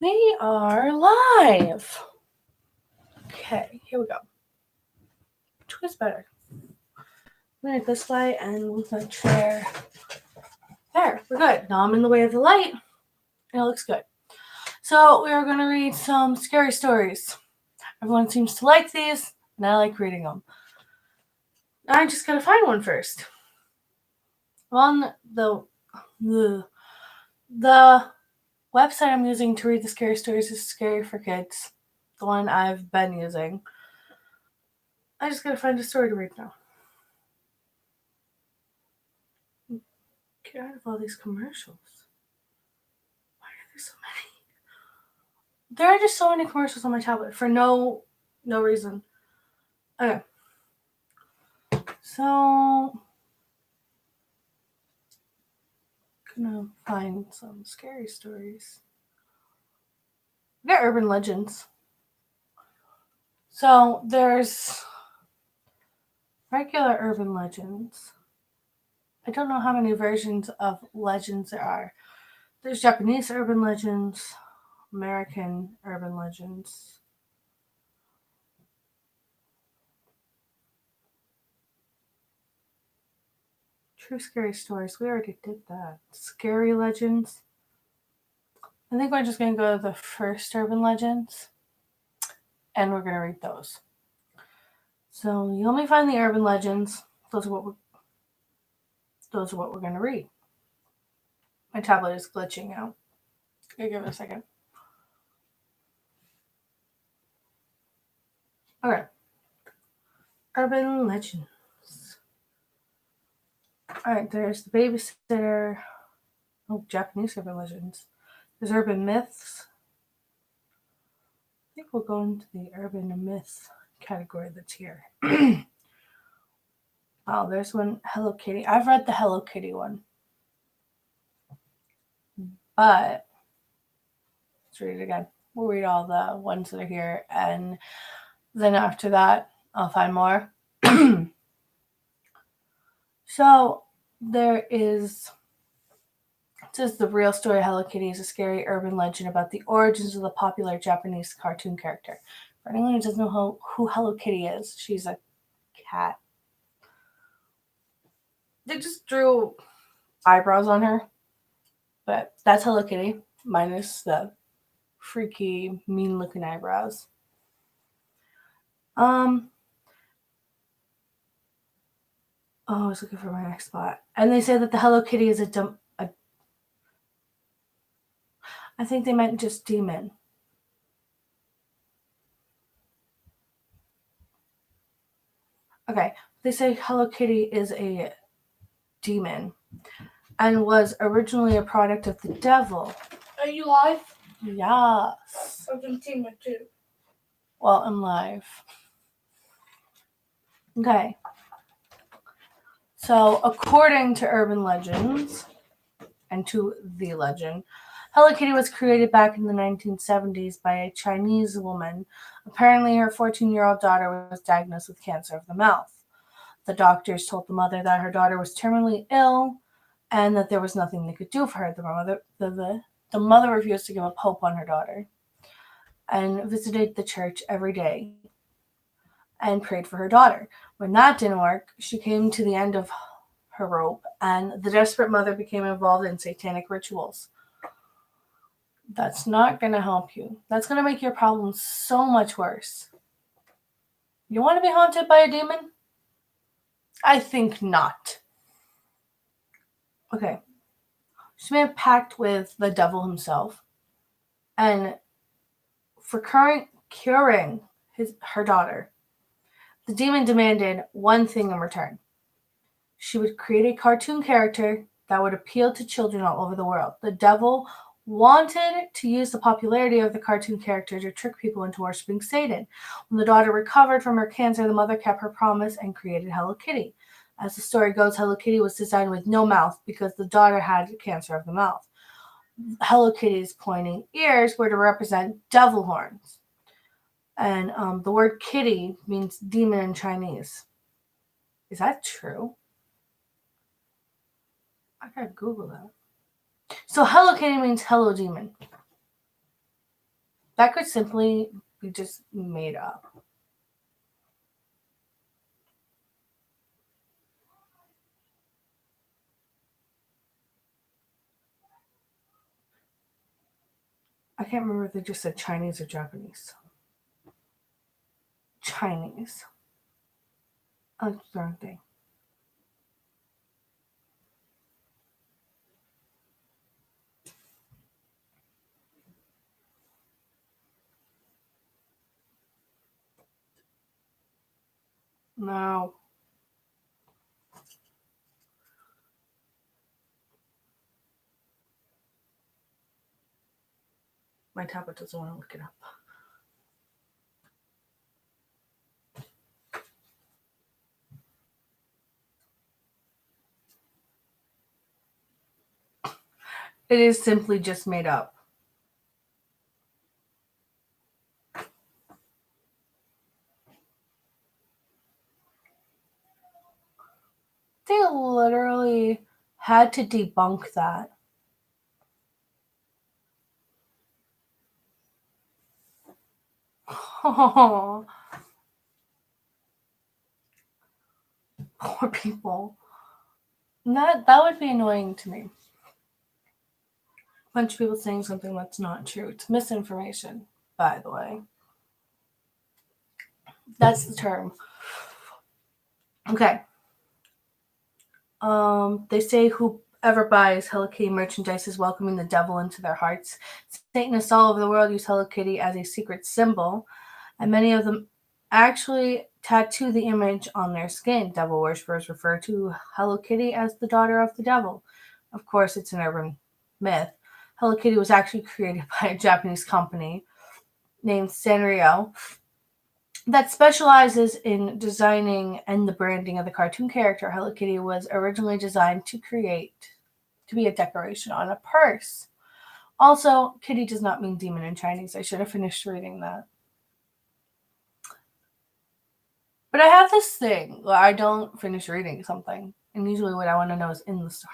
We are live. Okay, here we go. Which was better? I'm gonna go this way and move my chair. There, we're good. Now I'm in the way of the light, and it looks good. So we are gonna read some scary stories. Everyone seems to like these, and I like reading them. I just gotta find one first. On the website I'm using to read the scary stories is Scary for Kids, the one I've been using. I just gotta find a story to read now. Get out of all these commercials. Why are there so many? There are just so many commercials on my tablet for no reason. Okay. So gonna find some scary stories. We got urban legends. So there's regular urban legends. I don't know how many versions of legends there are. There's Japanese urban legends, American urban legends. True scary stories. We already did that. Scary legends. I think we're just going to go to the first urban legends, and we're going to read those. So you only find the urban legends. Those are what we're going to read. My tablet is glitching out. Okay, give it a second. Okay. Urban legends. All right, there's the babysitter. Oh, Japanese urban legends. There's urban myths. I think we'll go into the urban myth category that's here. Oh, there's one, Hello Kitty. I've read the Hello Kitty one. But let's read it again. We'll read all the ones that are here, and then after that, I'll find more. So there is, it says the real story of Hello Kitty is a scary urban legend about the origins of the popular Japanese cartoon character. For anyone who doesn't know who Hello Kitty is, she's a cat. They just drew eyebrows on her, but that's Hello Kitty, minus the freaky, mean-looking eyebrows. I was looking for my next spot. And they say that the Hello Kitty is I think they meant just demon. Okay, they say Hello Kitty is a demon and was originally a product of the devil. Are you live? Yes. Argentina too. Well, I'm live. Okay. So, according to urban legends and to the legend, Hello Kitty was created back in the 1970s by a Chinese woman. Apparently, her 14-year-old daughter was diagnosed with cancer of the mouth. The doctors told the mother that her daughter was terminally ill and that there was nothing they could do for her. The mother refused to give up hope on her daughter and visited the church every day and prayed for her daughter. When that didn't work, she came to the end of her rope, and the desperate mother became involved in satanic rituals. That's not going to help you. That's going to make your problems so much worse. You want to be haunted by a demon? I think not. Okay. She made a pact with the devil himself, and for curing her daughter, the demon demanded one thing in return. She would create a cartoon character that would appeal to children all over the world. The devil wanted to use the popularity of the cartoon character to trick people into worshiping Satan. When the daughter recovered from her cancer, the mother kept her promise and created Hello Kitty. As the story goes, Hello Kitty was designed with no mouth because the daughter had cancer of the mouth. Hello Kitty's pointing ears were to represent devil horns. And the word kitty means demon in Chinese. Is that true? I gotta Google that. So Hello Kitty means hello demon. That could simply be just made up. I can't remember if they just said Chinese or Japanese. Chinese. Oh, that's the wrong thing. No. My tablet doesn't want to look it up. It is simply just made up. They literally had to debunk that. Oh, poor people. That would be annoying to me. A bunch of people saying something that's not true. It's misinformation, by the way. That's the term. Okay. They say whoever buys Hello Kitty merchandise is welcoming the devil into their hearts. Satanists all over the world use Hello Kitty as a secret symbol, and many of them actually tattoo the image on their skin. Devil worshippers refer to Hello Kitty as the daughter of the devil. Of course, it's an urban myth. Hello Kitty was actually created by a Japanese company named Sanrio that specializes in designing and the branding of the cartoon character. Hello Kitty was originally designed to be a decoration on a purse. Also, kitty does not mean demon in Chinese. I should have finished reading that. But I have this thing where I don't finish reading something, and usually what I want to know is in the story.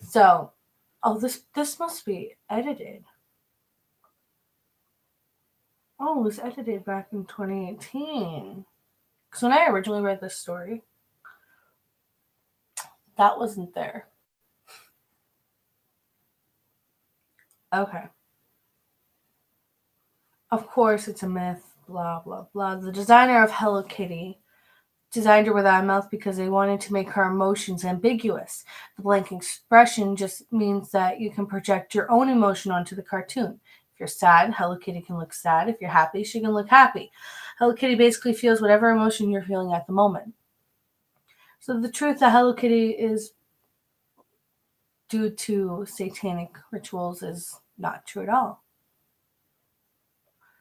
So, oh, this must be edited. Oh, it was edited back in 2018. Because when I originally read this story, that wasn't there. Okay. Of course, it's a myth, blah, blah, blah. The designer of Hello Kitty designed her without a mouth because they wanted to make her emotions ambiguous. The blank expression just means that you can project your own emotion onto the cartoon. If you're sad, Hello Kitty can look sad. If you're happy, she can look happy. Hello Kitty basically feels whatever emotion you're feeling at the moment. So the truth that Hello Kitty is due to satanic rituals is not true at all.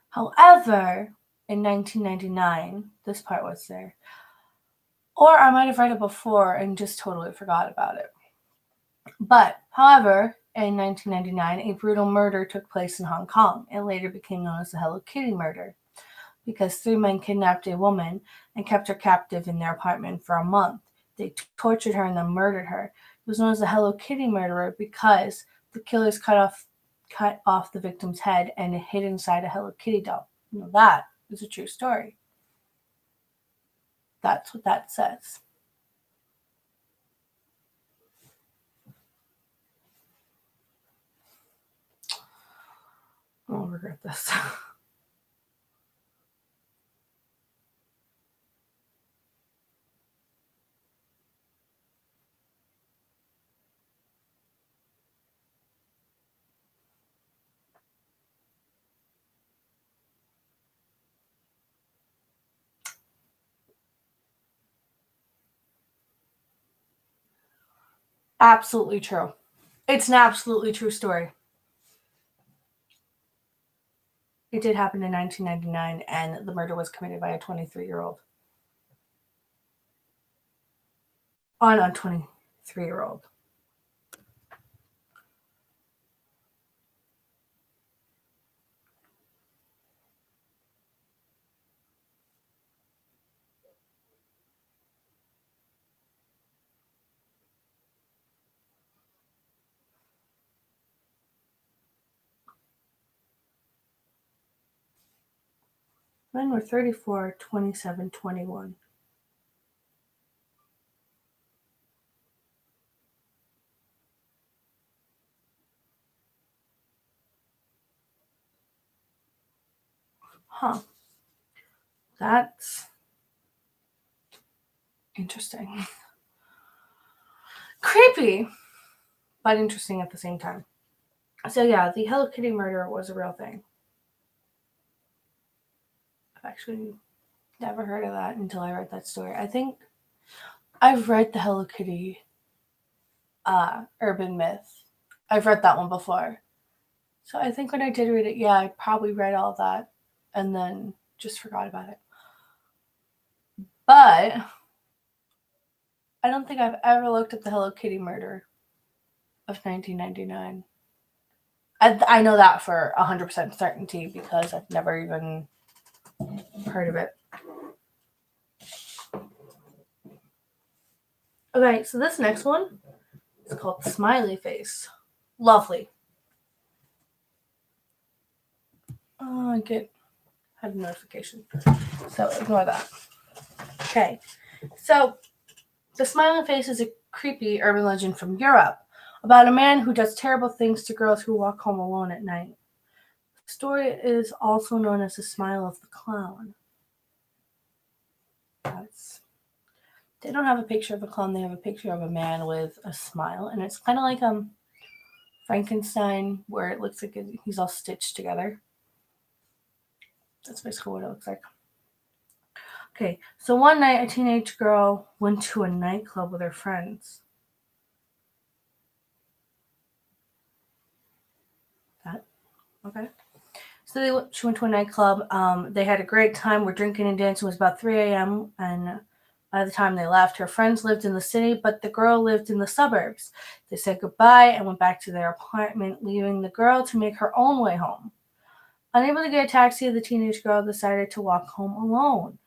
However, in 1999, this part was there. Or I might have read it before and just totally forgot about it. But, however, in 1999, a brutal murder took place in Hong Kong. It later became known as the Hello Kitty murder because three men kidnapped a woman and kept her captive in their apartment for a month. They tortured her and then murdered her. It was known as the Hello Kitty murderer because the killers cut off the victim's head and hid inside a Hello Kitty doll. Now that is a true story. That's what that says. I'll regret this. Absolutely true. It's an absolutely true story. It did happen in 1999, and the murder was committed by a 23-year-old. On a 23-year-old. Men were 34, 27, 21. Huh. That's interesting. Creepy, but interesting at the same time. So yeah, the Hello Kitty murder was a real thing. I've actually never heard of that until I read that story. I think I've read the Hello Kitty urban myth. I've read that one before. So I think when I did read it, yeah, I probably read all that and then just forgot about it. But I don't think I've ever looked at the Hello Kitty murder of 1999. I know that for 100% certainty because I've never even heard of it. Okay, so this next one is called Smiley Face. Lovely. Oh, I had a notification. So ignore that. Okay, so the Smiley Face is a creepy urban legend from Europe about a man who does terrible things to girls who walk home alone at night. The story is also known as the Smile of the Clown. They don't have a picture of a clown, they have a picture of a man with a smile, and it's kind of like Frankenstein, where it looks like he's all stitched together. That's basically what it looks like. Okay, so one night a teenage girl went to a nightclub with her friends. Okay. So she went to a nightclub. They had a great time. We're drinking and dancing. It was about 3 a.m. And by the time they left, her friends lived in the city, but the girl lived in the suburbs. They said goodbye and went back to their apartment, leaving the girl to make her own way home. Unable to get a taxi, the teenage girl decided to walk home alone.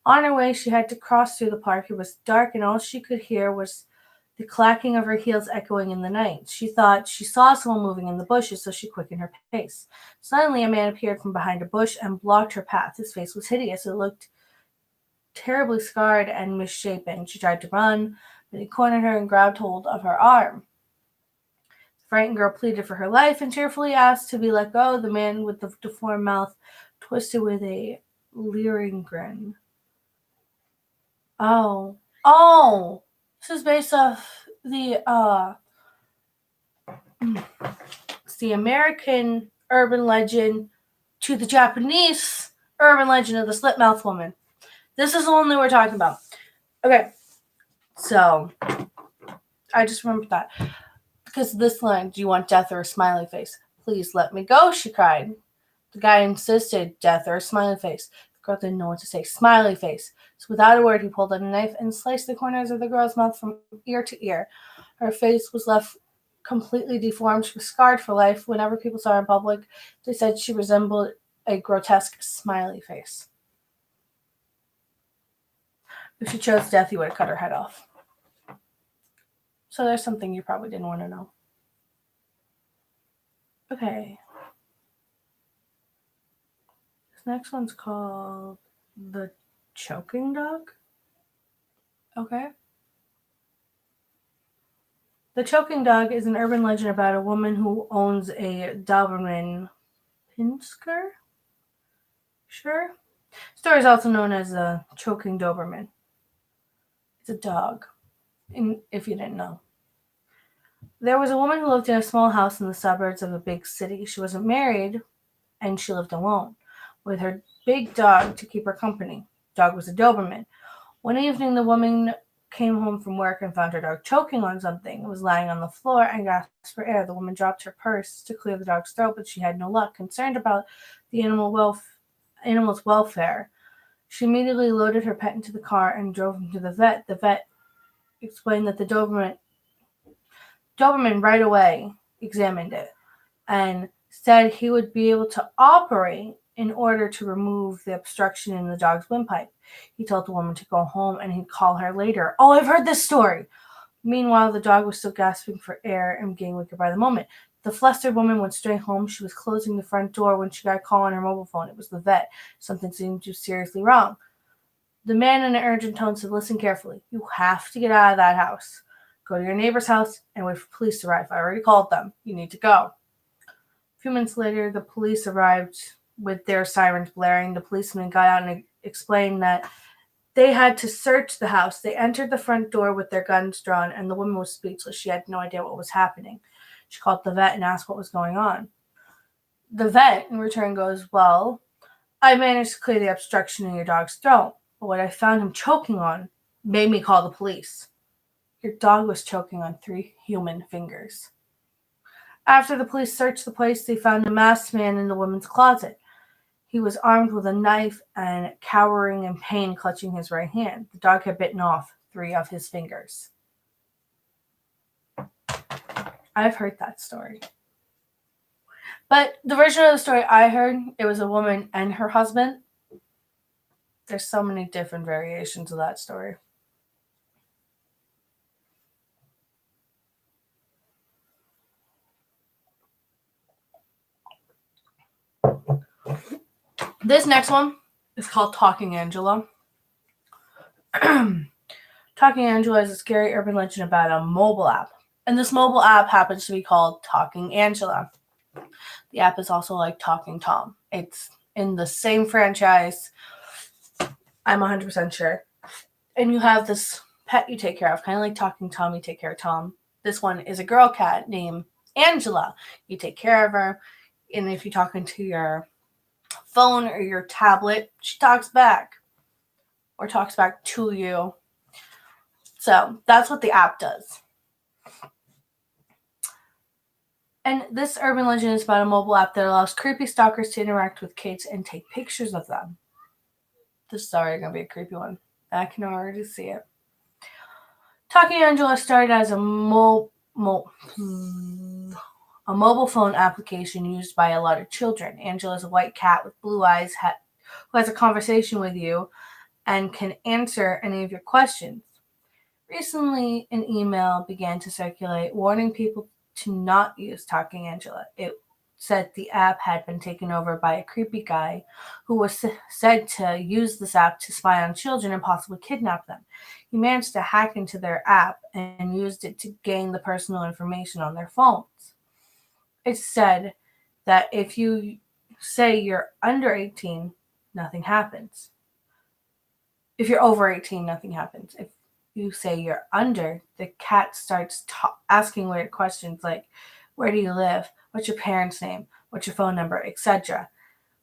On her way, she had to cross through the park. It was dark, and all she could hear was the clacking of her heels echoing in the night. She thought she saw someone moving in the bushes, so she quickened her pace. Suddenly, a man appeared from behind a bush and blocked her path. His face was hideous. It looked terribly scarred and misshapen. She tried to run, but he cornered her and grabbed hold of her arm. The frightened girl pleaded for her life and tearfully asked to be let go. The man with the deformed mouth twisted with a leering grin. Oh, this is based off it's the American urban legend to the Japanese urban legend of the slit-mouthed woman. This is the one that we're talking about. Okay, so I just remembered that. Because of this line, do you want death or a smiley face? Please let me go, she cried. The guy insisted, death or a smiley face. The girl didn't know what to say. Smiley face. So without a word, he pulled out a knife and sliced the corners of the girl's mouth from ear to ear. Her face was left completely deformed. She was scarred for life. Whenever people saw her in public, they said she resembled a grotesque smiley face. If she chose death, he would have cut her head off. So there's something you probably didn't want to know. Okay. This next one's called The Choking Dog. Okay. The Choking Dog is an urban legend about a woman who owns a Doberman Pinscher. Sure. The story is also known as the Choking Doberman. It's a dog, if you didn't know. There was a woman who lived in a small house in the suburbs of a big city. She wasn't married, and she lived alone with her big dog to keep her company. The dog was a Doberman. One evening, the woman came home from work and found her dog choking on something. It was lying on the floor and gasped for air. The woman dropped her purse to clear the dog's throat, but she had no luck. Concerned about the animal's welfare, she immediately loaded her pet into the car and drove him to the vet. The vet explained that the Doberman right away examined it and said he would be able to operate in order to remove the obstruction in the dog's windpipe. He told the woman to go home and he'd call her later. Oh, I've heard this story. Meanwhile, the dog was still gasping for air and getting weaker by the moment. The flustered woman went straight home. She was closing the front door when she got a call on her mobile phone. It was the vet. Something seemed seriously wrong. The man in an urgent tone said, "Listen carefully. You have to get out of that house. Go to your neighbor's house and wait for police to arrive. I already called them. You need to go." A few minutes later, the police arrived with their sirens blaring. The policeman got out and explained that they had to search the house. They entered the front door with their guns drawn, and the woman was speechless. She had no idea what was happening. She called the vet and asked what was going on. The vet, in return, goes, "Well, I managed to clear the obstruction in your dog's throat, but what I found him choking on made me call the police." Your dog was choking on 3 human fingers. After the police searched the place, they found a masked man in the woman's closet. He was armed with a knife and cowering in pain, clutching his right hand. The dog had bitten off 3 of his fingers. I've heard that story. But the version of the story I heard, it was a woman and her husband. There's so many different variations of that story. This next one is called Talking Angela. Talking Angela is a scary urban legend about a mobile app. And this mobile app happens to be called Talking Angela. The app is also like Talking Tom. It's in the same franchise, I'm 100% sure. And you have this pet you take care of, kind of like Talking Tom, you take care of Tom. This one is a girl cat named Angela. You take care of her, and if you talk into your phone or your tablet, she talks back or talks back to you. So that's what the app does. And this urban legend is about a mobile app that allows creepy stalkers to interact with kids and take pictures of them. This is already going to be a creepy one. I can already see it. Talking Angela started as a mobile phone application used by a lot of children. Angela is a white cat with blue eyes who has a conversation with you and can answer any of your questions. Recently, an email began to circulate warning people to not use Talking Angela. It said the app had been taken over by a creepy guy who was said to use this app to spy on children and possibly kidnap them. He managed to hack into their app and used it to gain the personal information on their phones. It said that if you say you're under 18, nothing happens. If you're over 18, nothing happens. If you say you're under, the cat starts asking weird questions like, where do you live? What's your parents' name? What's your phone number? Etc.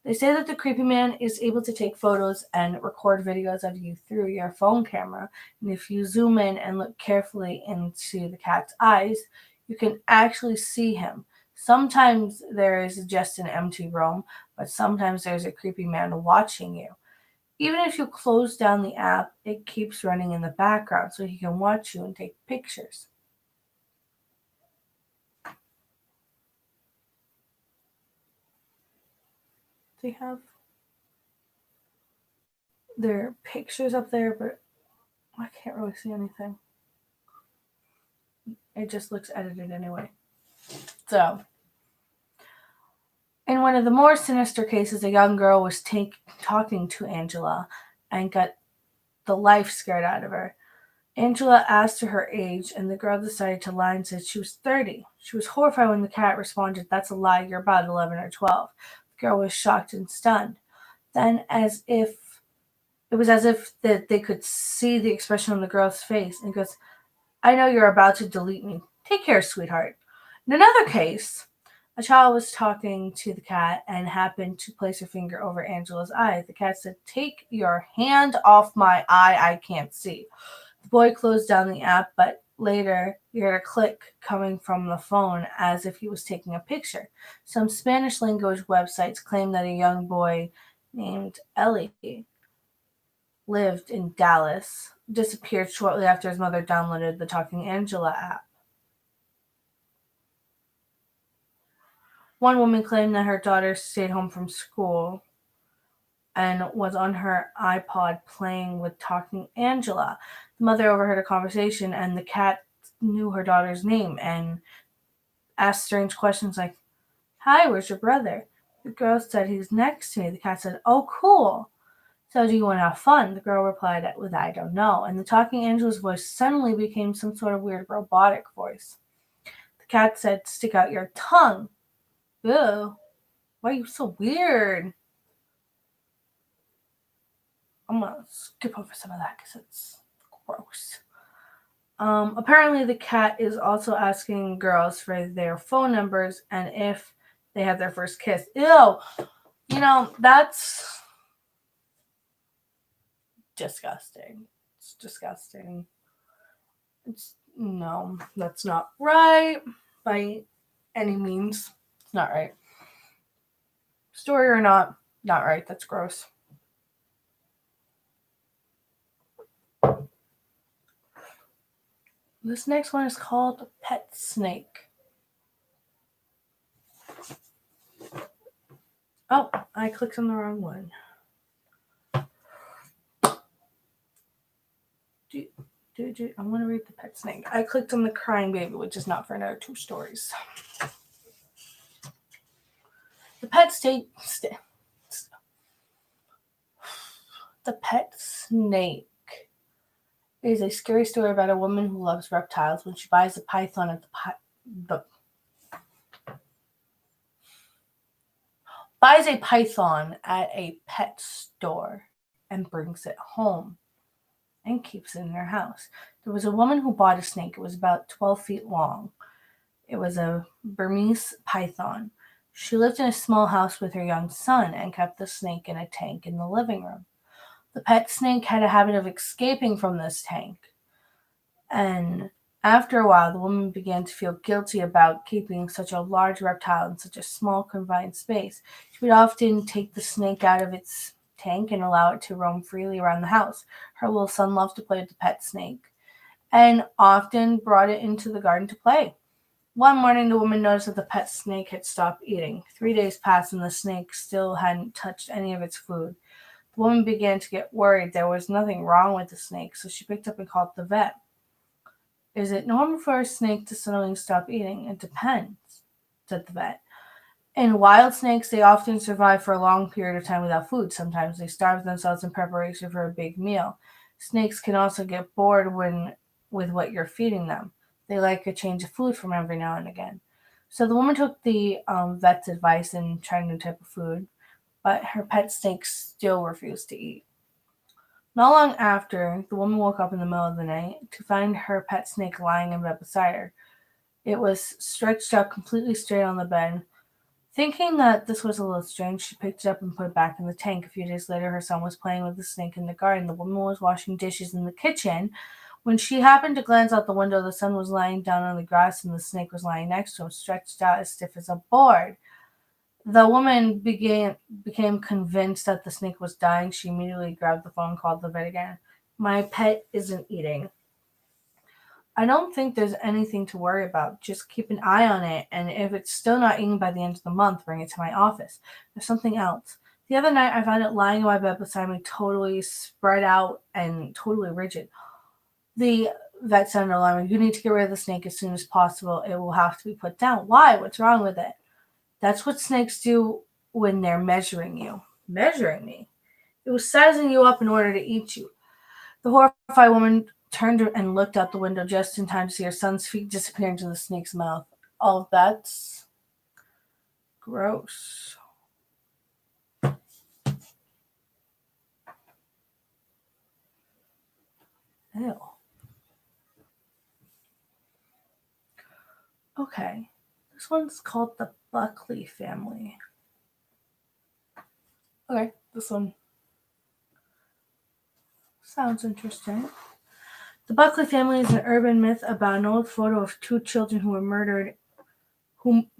They say that the creepy man is able to take photos and record videos of you through your phone camera. And if you zoom in and look carefully into the cat's eyes, you can actually see him. Sometimes there is just an empty room, but sometimes there's a creepy man watching you. Even if you close down the app, it keeps running in the background so he can watch you and take pictures. They have their pictures up there, but I can't really see anything. It just looks edited anyway. So, in one of the more sinister cases, a young girl was talking to Angela and got the life scared out of her. Angela asked her age, and the girl decided to lie and said she was 30. She was horrified when the cat responded, "That's a lie, you're about 11 or 12. The girl was shocked and stunned. Then, as if that they could see the expression on the girl's face, and goes, "I know you're about to delete me. Take care, sweetheart." In another case, a child was talking to the cat and happened to place her finger over Angela's eye. The cat said, "Take your hand off my eye, I can't see." The boy closed down the app, but later he heard a click coming from the phone as if he was taking a picture. Some Spanish language websites claim that a young boy named Ellie lived in Dallas, disappeared shortly after his mother downloaded the Talking Angela app. One woman claimed that her daughter stayed home from school and was on her iPod playing with Talking Angela. The mother overheard a conversation, and the cat knew her daughter's name and asked strange questions like, "Hi, where's your brother?" The girl said, "He's next to me." The cat said, "Oh, cool. So do you want to have fun?" The girl replied with, "I don't know." And the talking angel's voice suddenly became some sort of weird robotic voice. The cat said, "Stick out your tongue." Ew. Why are you so weird? I'm going to skip over some of that because it's gross. Apparently, the cat is also asking girls for their phone numbers and if they had their first kiss. Ew. That's disgusting. It's disgusting. No, that's not right by any means. It's not right. Story or not right. That's gross. This next one is called Pet Snake. Oh, I clicked on the wrong one. I'm going to read the Pet Snake. I clicked on the Crying Baby, which is not for another 2 stories. The Pet Snake. The Pet Snake is a scary story about a woman who loves reptiles. When she buys a python at buys a python at a pet store and brings it home and keeps it in her house. There was a woman who bought a snake. It was about 12 feet long. It was a Burmese python. She lived in a small house with her young son and kept the snake in a tank in the living room. The pet snake had a habit of escaping from this tank. And after a while, the woman began to feel guilty about keeping such a large reptile in such a small, confined space. She would often take the snake out of its tank and allow it to roam freely around the house. Her little son loved to play with the pet snake and often brought it into the garden to play. One morning, the woman noticed that the pet snake had stopped eating. 3 days passed and the snake still hadn't touched any of its food. The woman began to get worried. There was nothing wrong with the snake, so she picked up and called the vet. "Is it normal for a snake to suddenly stop eating?" "It depends," said the vet. "In wild snakes, they often survive for a long period of time without food. Sometimes they starve themselves in preparation for a big meal. Snakes can also get bored with what you're feeding them. They like a change of food from every now and again." So the woman took the vet's advice and tried a new type of food, but her pet snake still refused to eat. Not long after, the woman woke up in the middle of the night to find her pet snake lying in bed beside her. It was stretched out completely straight on the bed. Thinking that this was a little strange, she picked it up and put it back in the tank. A few days later, her son was playing with the snake in the garden. The woman was washing dishes in the kitchen. When she happened to glance out the window, the son was lying down on the grass and the snake was lying next to him, stretched out as stiff as a board. The woman became convinced that the snake was dying. She immediately grabbed the phone and called the vet again. "My pet isn't eating." "I don't think there's anything to worry about. Just keep an eye on it, and if it's still not eating by the end of the month, bring it to my office. There's something else. The other night, I found it lying in my bed beside me, totally spread out and totally rigid." The vet sounded alarmed. "You need to get rid of the snake as soon as possible. It will have to be put down." "Why? What's wrong with it?" "That's what snakes do when they're measuring you." "Measuring me?" "It was sizing you up in order to eat you." The horrified woman turned and looked out the window just in time to see her son's feet disappear into the snake's mouth. Oh, that's gross. Ew. Okay. This one's called the Buckley family. Okay, this one sounds interesting. The Buckley family is an urban myth about an old photo of 2 children who were murdered who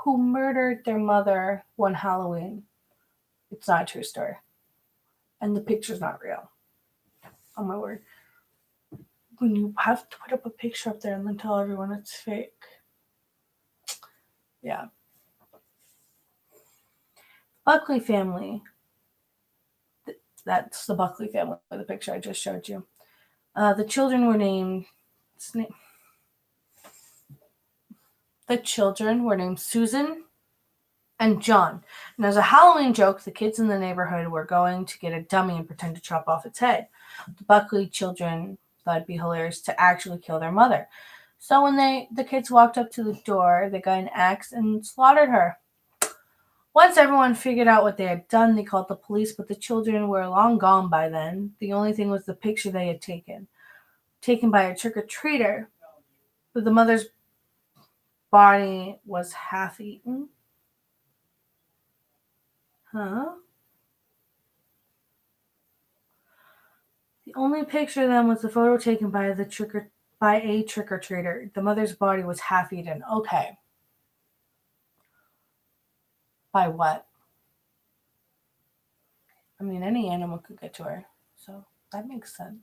murdered their mother one Halloween. It's not a true story. And the picture's not real. Oh my word. When you have to put up a picture up there and then tell everyone it's fake. Yeah. Buckley family. That's the Buckley family, the picture I just showed you. The children were named The children were named Susan and John. And as a Halloween joke, the kids in the neighborhood were going to get a dummy and pretend to chop off its head. The Buckley children thought it'd be hilarious to actually kill their mother. So when the kids walked up to the door, they got an axe and slaughtered her. Once everyone figured out what they had done, they called the police, but the children were long gone by then. The only thing was the picture they had taken by a trick-or-treater. But the mother's body was half eaten. Huh? The only picture then was the photo taken by a trick-or-treater. The mother's body was half eaten. Okay. By what? I mean, any animal could get to her. So that makes sense.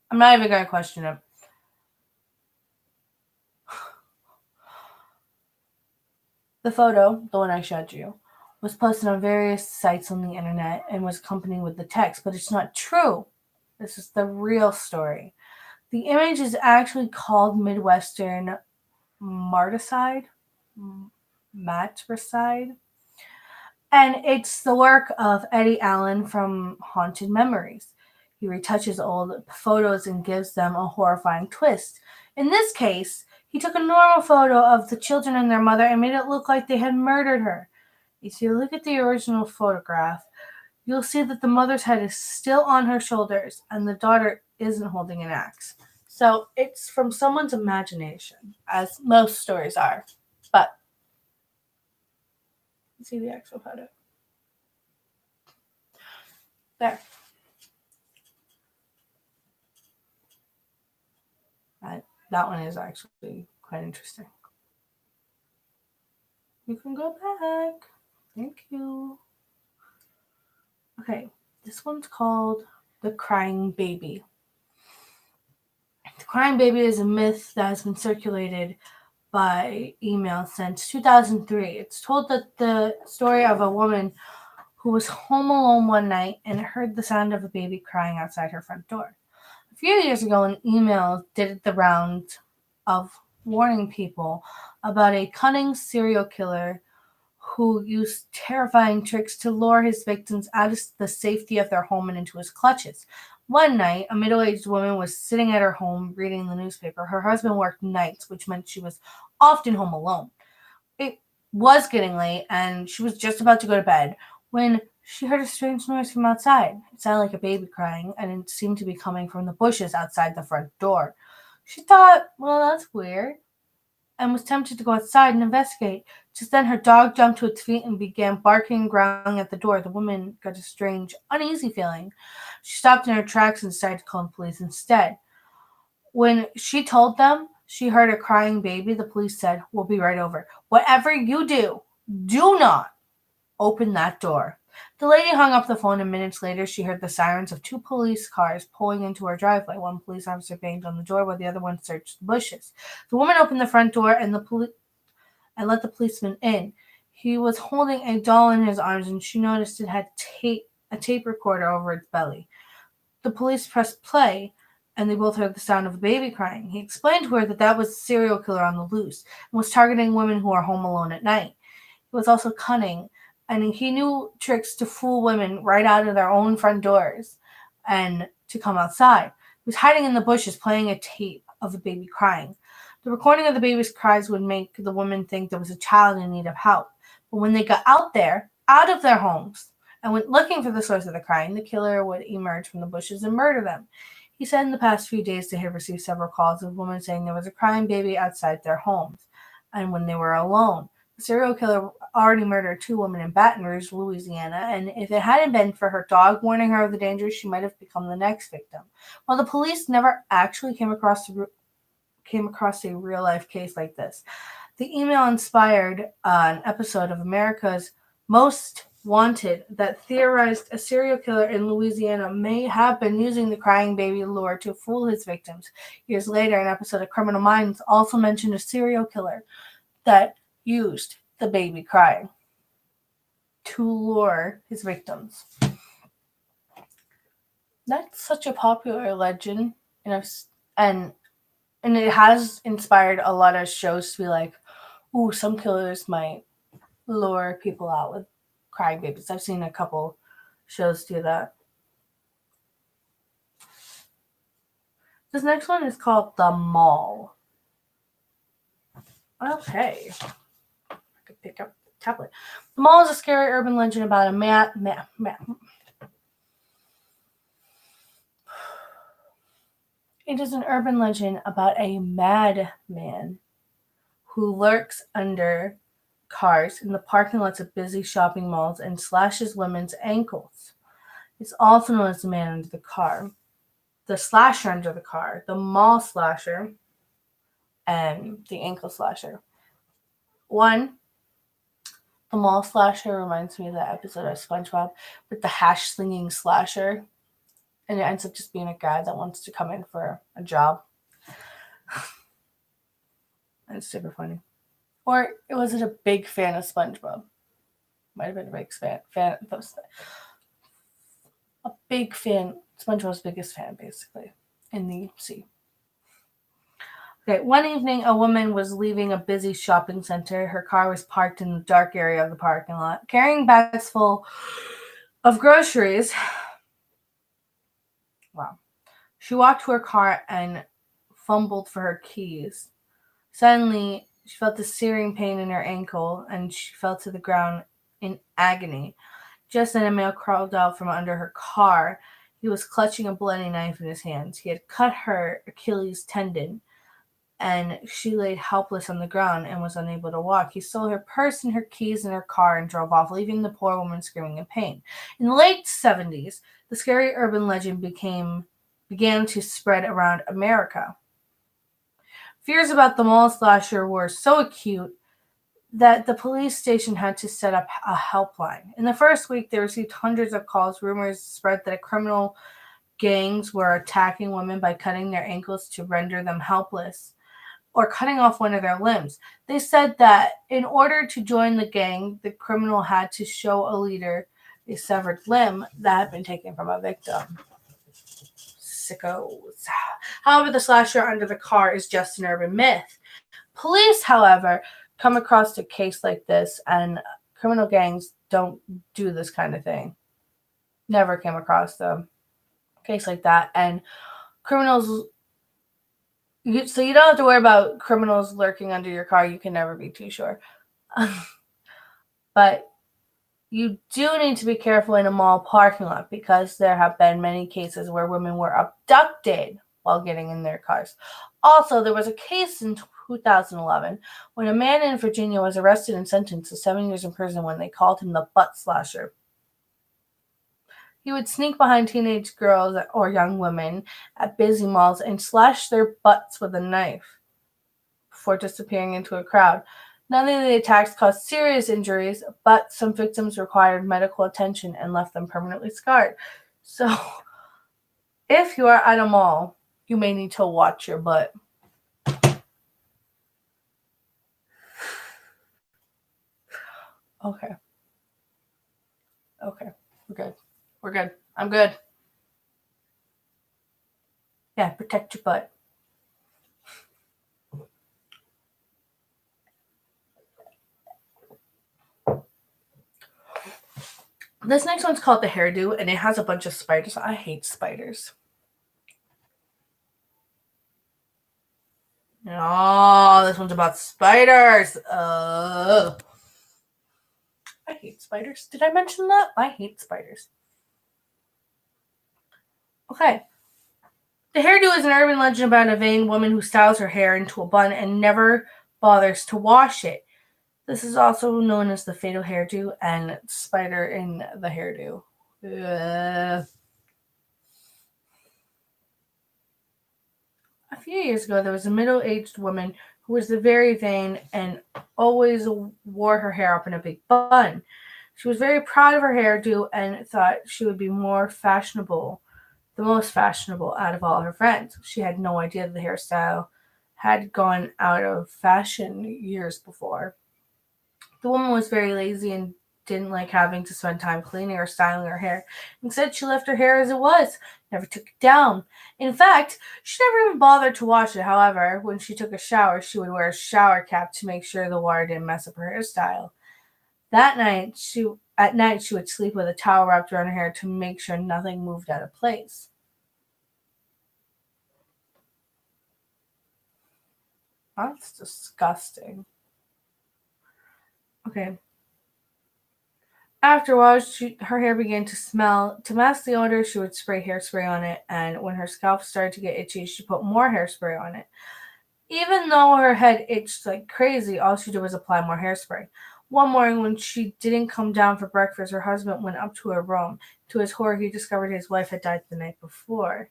I'm not even going to question it. The photo, the one I showed you, was posted on various sites on the internet and was accompanied with the text, but it's not true. This is the real story. The image is actually called Midwestern Marticide, Matricide, and it's the work of Eddie Allen from Haunted Memories. He retouches old photos and gives them a horrifying twist. In this case, he took a normal photo of the children and their mother and made it look like they had murdered her. If you look at the original photograph, you'll see that the mother's head is still on her shoulders and the daughter isn't holding an axe. So it's from someone's imagination, as most stories are. But you see the actual photo. There. That one is actually quite interesting. You can go back. Thank you. Okay, this one's called The Crying Baby. The Crying Baby is a myth that has been circulated by email since 2003. It's told that the story of a woman who was home alone one night and heard the sound of a baby crying outside her front door. A few years ago, an email did the round of warning people about a cunning serial killer who used terrifying tricks to lure his victims out of the safety of their home and into his clutches. One night, a middle-aged woman was sitting at her home reading the newspaper. Her husband worked nights, which meant she was often home alone. It was getting late, and she was just about to go to bed when she heard a strange noise from outside. It sounded like a baby crying, and it seemed to be coming from the bushes outside the front door. She thought, well, that's weird, and was tempted to go outside and investigate. Just then her dog jumped to its feet and began barking and growling at the door. The woman got a strange, uneasy feeling. She stopped in her tracks and decided to call the police instead. When she told them she heard a crying baby, the police said, "We'll be right over. Whatever you do, do not open that door." The lady hung up the phone, and minutes later she heard the sirens of 2 police cars pulling into her driveway. One police officer banged on the door while the other one searched the bushes. The woman opened the front door and let the policeman in. He was holding a doll in his arms, and she noticed it had a tape recorder over its belly. The police pressed play, and they both heard the sound of a baby crying. He explained to her that was a serial killer on the loose and was targeting women who are home alone at night. He was also cunning, and he knew tricks to fool women right out of their own front doors and to come outside. He was hiding in the bushes playing a tape of a baby crying. The recording of the baby's cries would make the women think there was a child in need of help. But when they got out of their homes, and went looking for the source of the crying, the killer would emerge from the bushes and murder them. He said in the past few days they had received several calls of women saying there was a crying baby outside their homes, and when they were alone. The serial killer already murdered 2 women in Baton Rouge, Louisiana, and if it hadn't been for her dog warning her of the danger, she might have become the next victim. While the police never actually came across a real-life case like this, the email inspired an episode of America's Most Wanted that theorized a serial killer in Louisiana may have been using the crying baby lure to fool his victims. Years later, an episode of Criminal Minds also mentioned a serial killer that used the baby crying to lure his victims. That's such a popular legend, and And it has inspired a lot of shows to be like, ooh, some killers might lure people out with crying babies. I've seen a couple shows do that. This next one is called The Mall. Okay. I could pick up the tablet. The Mall is a scary urban legend about a It is an urban legend about a madman who lurks under cars in the parking lots of busy shopping malls and slashes women's ankles. It's also known as the man under the car, the slasher under the car, the mall slasher, and the ankle slasher. The mall slasher reminds me of that episode of SpongeBob with the hash slinging slasher, and it ends up just being a guy that wants to come in for a job. And it's super funny. Or was it a big fan of SpongeBob? Might have been a big fan. A big fan. SpongeBob's biggest fan, basically, in the sea. Okay, one evening, a woman was leaving a busy shopping center. Her car was parked in the dark area of the parking lot, carrying bags full of groceries. Wow. She walked to her car and fumbled for her keys. Suddenly, she felt a searing pain in her ankle, and she fell to the ground in agony. Just then, a male crawled out from under her car. He was clutching a bloody knife in his hands. He had cut her Achilles tendon, and she laid helpless on the ground and was unable to walk. He stole her purse and her keys and her car and drove off, leaving the poor woman screaming in pain. In the late 70s, the scary urban legend began to spread around America. Fears about the mall slasher were so acute that the police station had to set up a helpline. In the first week, they received hundreds of calls. Rumors spread that criminal gangs were attacking women by cutting their ankles to render them helpless or cutting off one of their limbs. They said that in order to join the gang, the criminal had to show a leader a severed limb that had been taken from a victim. Sickos. However, the slasher under the car is just an urban myth. Police, however, come across a case like this, and criminal gangs don't do this kind of thing. Never came across a case like that, and criminals. So you don't have to worry about criminals lurking under your car. You can never be too sure. But you do need to be careful in a mall parking lot because there have been many cases where women were abducted while getting in their cars. Also, there was a case in 2011 when a man in Virginia was arrested and sentenced to 7 years in prison when they called him the butt slasher. He would sneak behind teenage girls or young women at busy malls and slash their butts with a knife before disappearing into a crowd. None of the attacks caused serious injuries, but some victims required medical attention and left them permanently scarred. So, if you are at a mall, you may need to watch your butt. Okay. We're good. We're good. I'm good. Yeah, protect your butt. This next one's called The Hairdo, and it has a bunch of spiders. I hate spiders. Oh, this one's about spiders. I hate spiders. Did I mention that? I hate spiders. Okay. The Hairdo is an urban legend about a vain woman who styles her hair into a bun and never bothers to wash it. This is also known as the fatal hairdo and spider in the hairdo. A few years ago, there was a middle-aged woman who was very vain and always wore her hair up in a big bun. She was very proud of her hairdo and thought she would be more fashionable, the most fashionable out of all her friends. She had no idea the hairstyle had gone out of fashion years before. The woman was very lazy and didn't like having to spend time cleaning or styling her hair. Instead, she left her hair as it was, never took it down. In fact, she never even bothered to wash it. However, when she took a shower, she would wear a shower cap to make sure the water didn't mess up her hairstyle. At night she would sleep with a towel wrapped around her hair to make sure nothing moved out of place. That's disgusting. Okay. After a while, her hair began to smell. To mask the odor, she would spray hairspray on it, and when her scalp started to get itchy, she put more hairspray on it. Even though her head itched like crazy, all she did was apply more hairspray. One morning, when she didn't come down for breakfast, her husband went up to her room. To his horror, he discovered his wife had died the night before.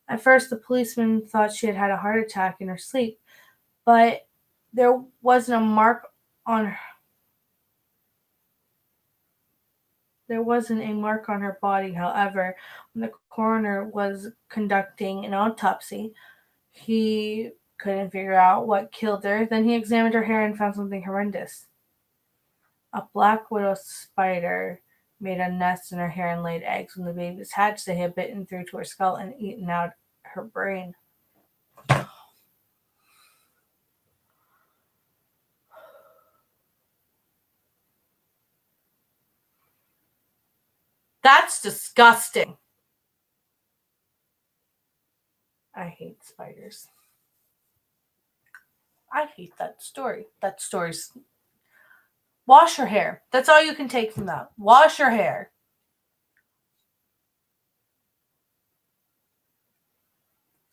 At first, the policeman thought she had had a heart attack in her sleep, but there wasn't a mark on her. There wasn't a mark on her body. However, when the coroner was conducting an autopsy, he couldn't figure out what killed her. Then he examined her hair and found something horrendous. A black widow spider made a nest in her hair and laid eggs. When the babies hatched, they had bitten through to her skull and eaten out her brain. That's disgusting. I hate spiders. I hate that story. That story's. Wash your hair. That's all you can take from that. Wash your hair.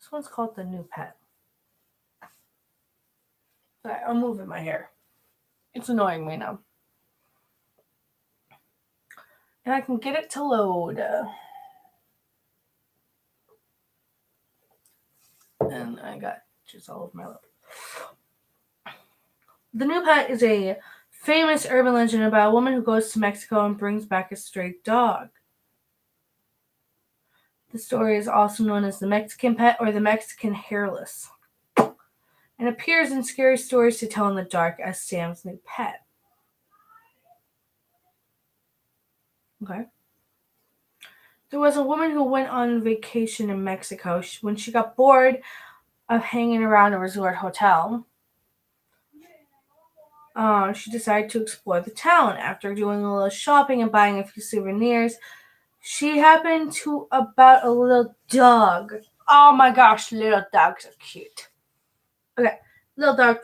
This one's called The New Pet. Right, I'm moving my hair. It's annoying me now. And I can get it to load. And I got juice all over my lip. The New Pet is a famous urban legend about a woman who goes to Mexico and brings back a stray dog. The story is also known as the Mexican Pet or the Mexican Hairless, and appears in Scary Stories to Tell in the Dark as Sam's new pet. Okay. There was a woman who went on vacation in Mexico. When she got bored of hanging around a resort hotel, she decided to explore the town. After doing a little shopping and buying a few souvenirs, she happened to about a little dog. Oh my gosh, little dogs are cute. Okay, little dog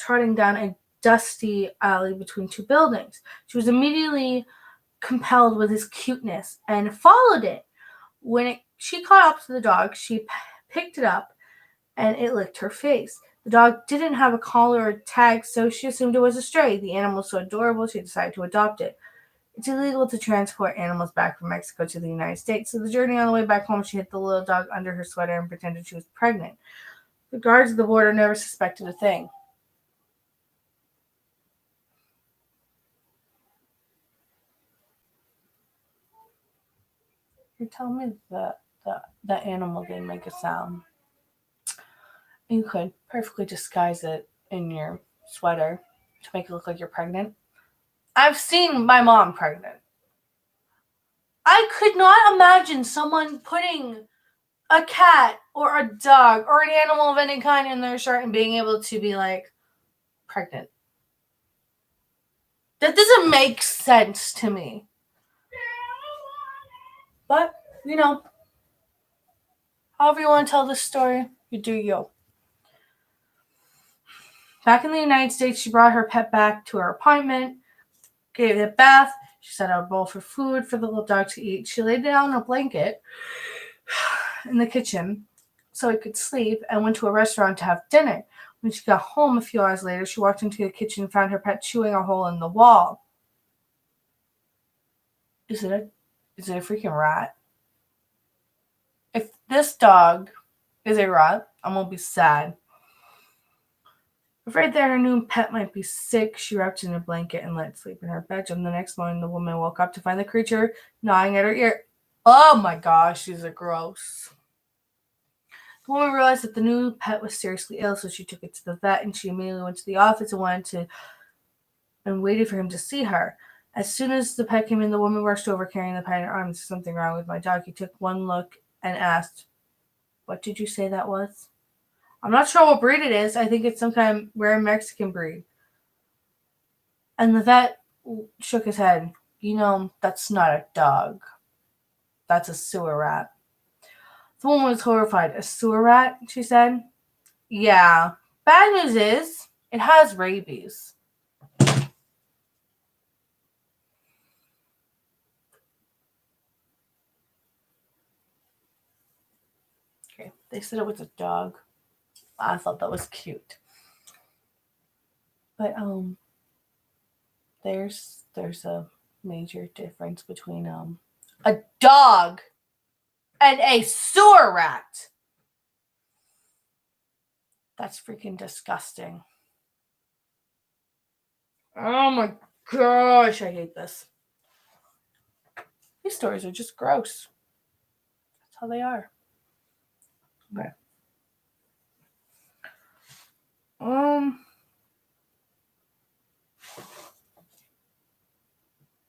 trotting down a dusty alley between two buildings. She was immediately compelled with his cuteness and followed it. When she caught up to the dog, she picked it up and it licked her face. The dog didn't have a collar or tag, so she assumed it was a stray. The animal was so adorable, she decided to adopt it. It's illegal to transport animals back from Mexico to the United States, so the journey on the way back home, she hid the little dog under her sweater and pretended she was pregnant. The guards at the border never suspected a thing. You tell me that the animal didn't make a sound. You could perfectly disguise it in your sweater to make it look like you're pregnant. I've seen my mom pregnant. I could not imagine someone putting a cat or a dog or an animal of any kind in their shirt and being able to be like, pregnant. That doesn't make sense to me. But, however you want to tell this story, you do you. Back in the United States, she brought her pet back to her apartment, gave it a bath. She set out a bowl for food for the little dog to eat. She laid down a blanket in the kitchen so it could sleep and went to a restaurant to have dinner. When she got home a few hours later, she walked into the kitchen and found her pet chewing a hole in the wall. Is it a freaking rat? If this dog is a rat, I'm going to be sad. Afraid that her new pet might be sick, she wrapped it in a blanket and let it sleep in her bedroom. The next morning, the woman woke up to find the creature gnawing at her ear. Oh my gosh, she's a gross. The woman realized that the new pet was seriously ill, so she took it to the vet, and she immediately went to the office and waited for him to see her. As soon as the pet came in, the woman rushed over carrying the pet in her arms. There's something wrong with my dog. He took one look and asked, "What did you say that was?" "I'm not sure what breed it is. I think it's some kind of rare Mexican breed." And the vet shook his head. That's not a dog. That's a sewer rat. The woman was horrified. "A sewer rat?" she said. "Yeah. Bad news is, it has rabies." Okay, they said it was a dog. I thought that was cute. But there's a major difference between a dog and a sewer rat. That's freaking disgusting. Oh my gosh, I hate this. These stories are just gross. That's how they are. Okay.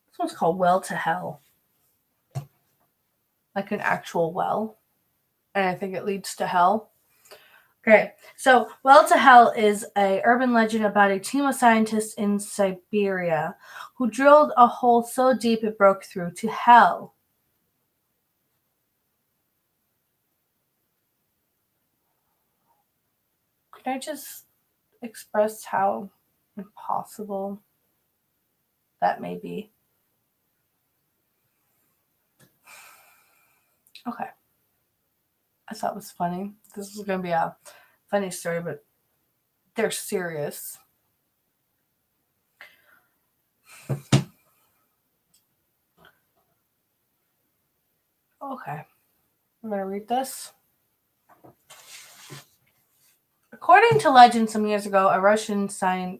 This one's called Well to Hell. Like an actual well. And I think it leads to hell. Okay, so Well to Hell is a urban legend about a team of scientists in Siberia who drilled a hole so deep it broke through to hell. Can I just express how impossible that may be? Okay. I thought it was funny. This was going to be a funny story, but they're serious. Okay. I'm going to read this. According to legend, some years ago, a Russian scientific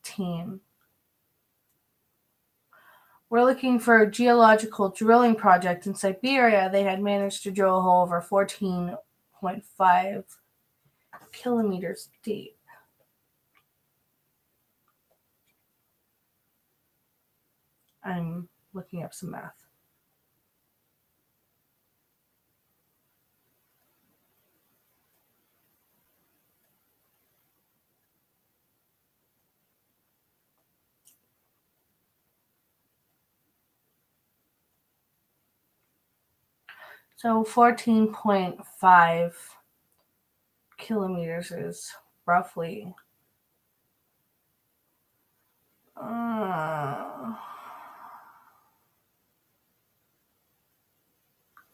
team were looking for a geological drilling project in Siberia. They had managed to drill a hole over 14.5 kilometers deep. I'm looking up some math. So 14.5 kilometers is roughly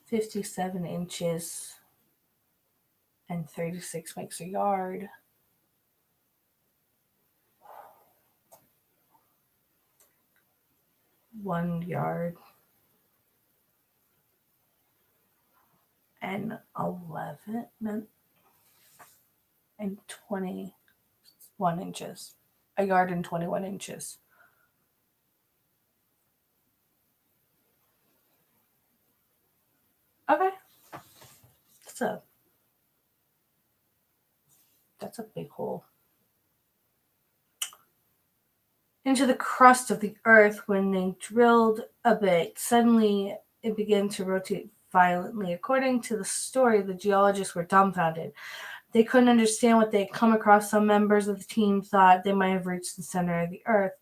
57 inches, and 36 makes a yard. One yard and 11 and 21 inches. A yard and 21 inches. Okay. That's a big hole. Into the crust of the earth. When they drilled a bit, suddenly it began to rotate violently. According to the story, the geologists were dumbfounded. They couldn't understand what they had come across. Some members of the team thought they might have reached the center of the earth,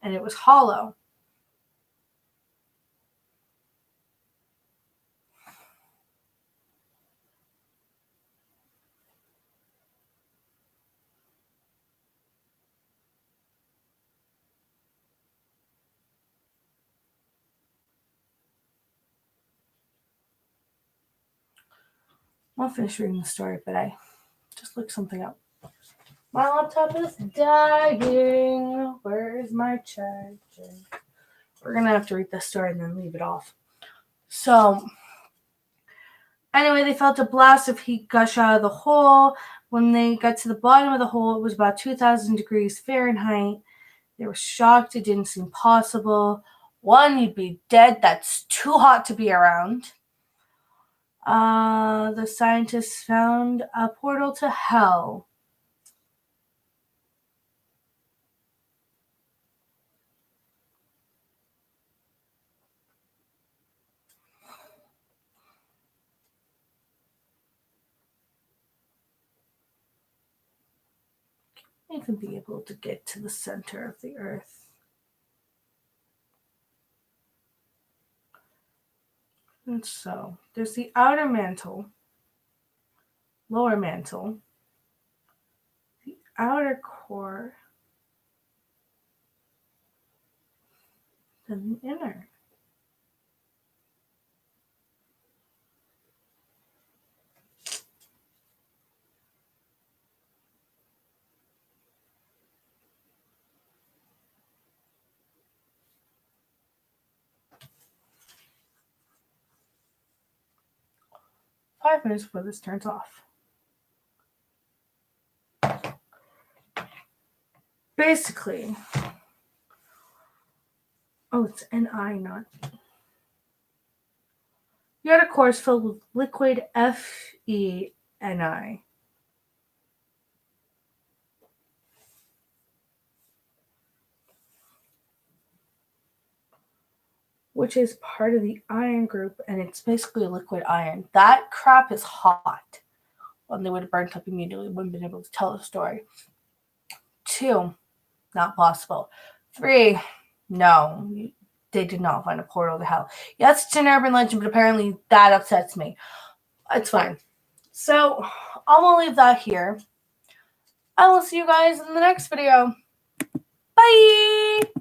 and it was hollow. I'll finish reading the story, but I just looked something up. My laptop is dying. Where is my charger? We're going to have to read this story and then leave it off. So, anyway, they felt a blast of heat gush out of the hole. When they got to the bottom of the hole, it was about 2,000 degrees Fahrenheit. They were shocked. It didn't seem possible. One, you'd be dead. That's too hot to be around. The scientists found a portal to hell. even be able to get to the center of the earth. And so there's the outer mantle, lower mantle, the outer core, then the inner. Five minutes before this turns off. Basically, oh, it's Ni, not. You had a course filled with liquid FeNi. Which is part of the iron group, and it's basically liquid iron. That crap is hot. Well, they would have burnt up immediately, wouldn't have been able to tell the story. 2, not possible. 3, no, they did not find a portal to hell. Yes, it's an urban legend, but apparently that upsets me. It's fine. So, I'm going to leave that here. I will see you guys in the next video. Bye!